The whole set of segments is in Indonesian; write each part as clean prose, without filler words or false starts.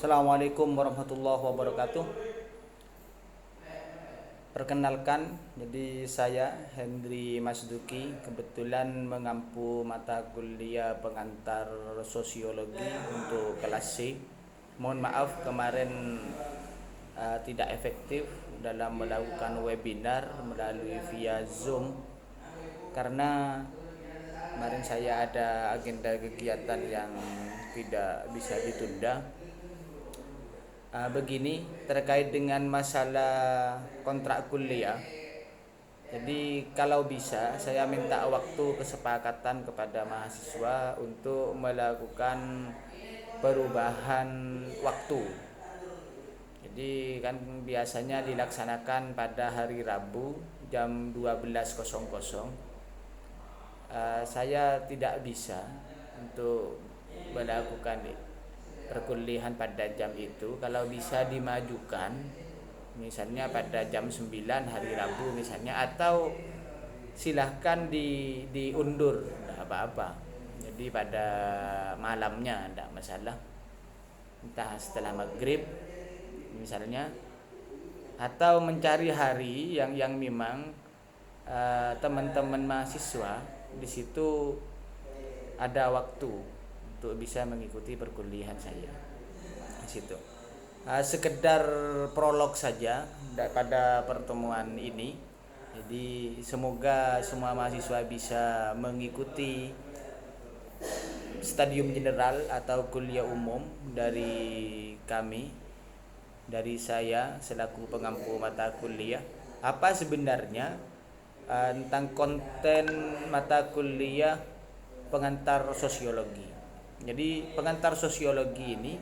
Assalamualaikum warahmatullahi wabarakatuh. Perkenalkan, jadi saya Hendri Masduki kebetulan mengampu mata kuliah pengantar sosiologi untuk kelas C. Mohon maaf kemarin tidak efektif dalam melakukan webinar melalui via Zoom karena kemarin saya ada agenda kegiatan yang tidak bisa ditunda. Begini, terkait dengan masalah kontrak kuliah. Jadi kalau bisa saya minta waktu kesepakatan kepada mahasiswa untuk melakukan perubahan waktu. Jadi kan biasanya dilaksanakan pada hari Rabu jam 12.00. Saya tidak bisa untuk melakukan perkuliahan pada jam itu. Kalau bisa dimajukan misalnya pada jam 9 hari Rabu misalnya, atau silahkan diundur, tidak apa-apa. Jadi pada malamnya tidak masalah, entah setelah maghrib misalnya, atau mencari hari yang memang teman-teman mahasiswa di situ ada waktu untuk bisa mengikuti perkuliahan saya di situ. Sekedar prolog saja pada pertemuan ini. Jadi semoga semua mahasiswa bisa mengikuti stadium general atau kuliah umum dari kami, dari saya selaku pengampu mata kuliah. Apa sebenarnya tentang konten mata kuliah pengantar sosiologi. Jadi pengantar sosiologi ini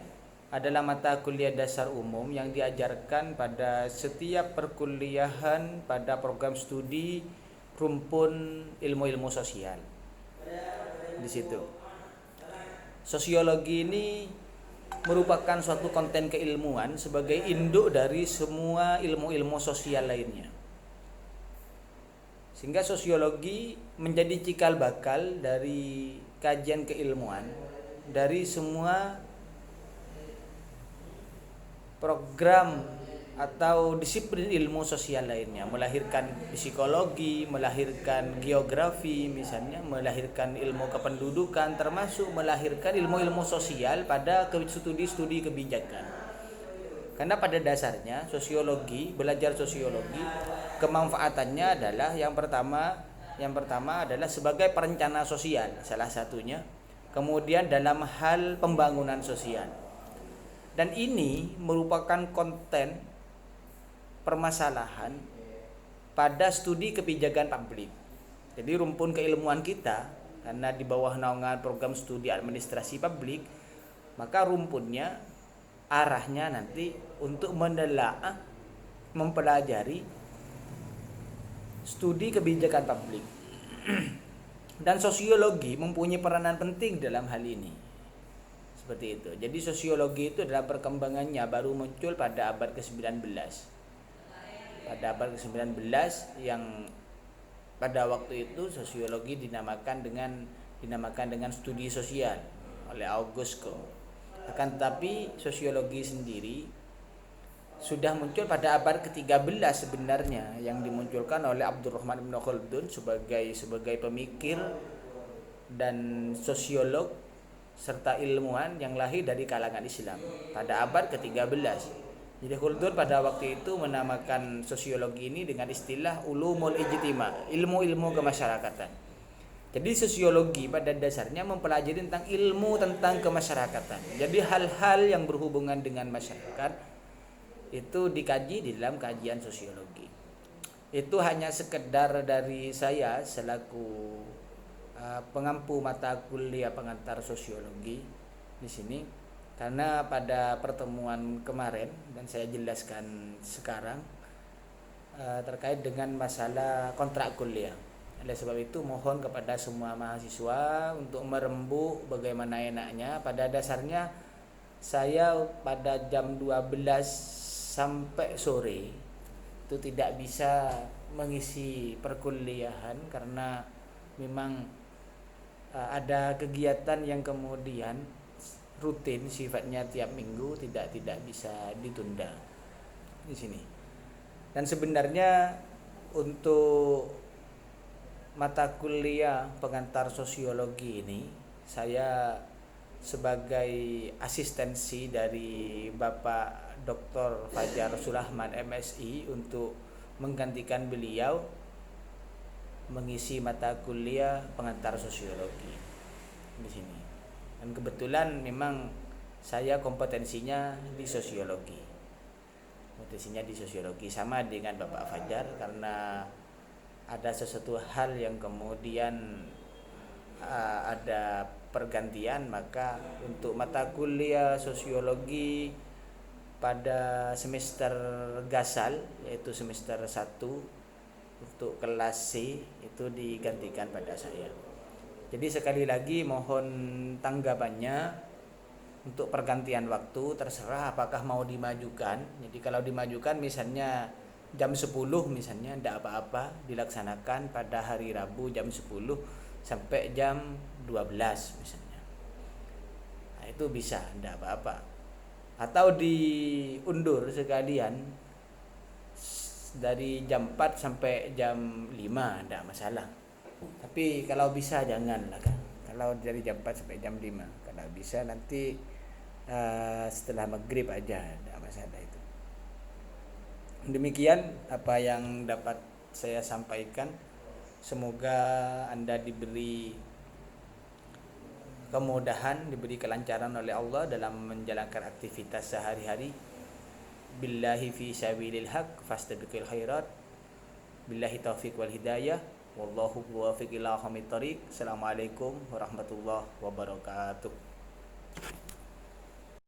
adalah mata kuliah dasar umum yang diajarkan pada setiap perkuliahan pada program studi rumpun ilmu-ilmu sosial. Di situ. Sosiologi ini merupakan suatu konten keilmuan sebagai induk dari semua ilmu-ilmu sosial lainnya. Sehingga sosiologi menjadi cikal bakal dari kajian keilmuan dari semua program atau disiplin ilmu sosial lainnya, melahirkan psikologi, melahirkan geografi misalnya, melahirkan ilmu kependudukan, termasuk melahirkan ilmu-ilmu sosial pada studi-studi kebijakan. Karena pada dasarnya sosiologi, belajar sosiologi, kemanfaatannya adalah yang pertama adalah sebagai perencana sosial salah satunya. Kemudian dalam hal pembangunan sosial. Dan ini merupakan konten permasalahan pada studi kebijakan publik. Jadi rumpun keilmuan kita, karena di bawah naungan program studi administrasi publik, maka rumpunnya arahnya nanti untuk menelaah, mempelajari studi kebijakan publik. Dan sosiologi mempunyai peranan penting dalam hal ini. Seperti itu. Jadi sosiologi itu dalam perkembangannya baru muncul pada abad ke-19. Pada abad ke-19 yang pada waktu itu sosiologi dinamakan dengan studi sosial oleh Auguste Comte. Akan tetapi sosiologi sendiri sudah muncul pada abad ke-13 sebenarnya, yang dimunculkan oleh Abdurrahman Ibn Khaldun sebagai pemikir dan sosiolog serta ilmuwan yang lahir dari kalangan Islam pada abad ke-13. Jadi Khaldun pada waktu itu menamakan sosiologi ini dengan istilah ulumul ijtima, ilmu-ilmu kemasyarakatan. Jadi sosiologi pada dasarnya mempelajari tentang ilmu tentang kemasyarakatan. Jadi hal-hal yang berhubungan dengan masyarakat itu dikaji di dalam kajian sosiologi. Itu hanya sekedar dari saya selaku pengampu mata kuliah pengantar sosiologi di sini, karena pada pertemuan kemarin dan saya jelaskan sekarang terkait dengan masalah kontrak kuliah. Oleh sebab itu mohon kepada semua mahasiswa untuk merembuk bagaimana enaknya. Pada dasarnya saya pada jam 12 sampai sore itu tidak bisa mengisi perkuliahan karena memang ada kegiatan yang kemudian rutin, sifatnya tiap minggu, tidak bisa ditunda di sini. Dan sebenarnya untuk mata kuliah pengantar sosiologi ini saya sebagai asistensi dari Bapak Dr. Fajar Sulahman MSI untuk menggantikan beliau mengisi mata kuliah pengantar sosiologi di sini. Dan kebetulan memang saya kompetensinya di sosiologi. Kompetensinya di sosiologi sama dengan Bapak Fajar, karena ada sesuatu hal yang kemudian ada pergantian, maka untuk mata kuliah sosiologi pada semester gasal yaitu semester 1 untuk kelas C itu digantikan pada saya. Jadi sekali lagi mohon tanggapannya untuk pergantian waktu, terserah apakah mau dimajukan. Jadi kalau dimajukan misalnya jam 10 misalnya, tidak apa-apa, dilaksanakan pada hari Rabu jam 10 sampai jam 12 misalnya. Nah, itu bisa, tidak apa-apa. Atau diundur sekalian dari jam 4 sampai jam 5, tidak masalah. Tapi kalau bisa janganlah kan. Kalau dari jam 4 sampai jam 5, kalau bisa nanti setelah maghrib aja, tidak masalah itu. Demikian apa yang dapat saya sampaikan. Semoga Anda diberi kemudahan, diberi kelancaran oleh Allah dalam menjalankan aktivitas sehari-hari. Billahi fi sabilil haq fastabiqul khairat. Billahi taufiq wal hidayah. Wallahu muwaffiq ila aqwamit thoriq. Assalamualaikum warahmatullahi wabarakatuh.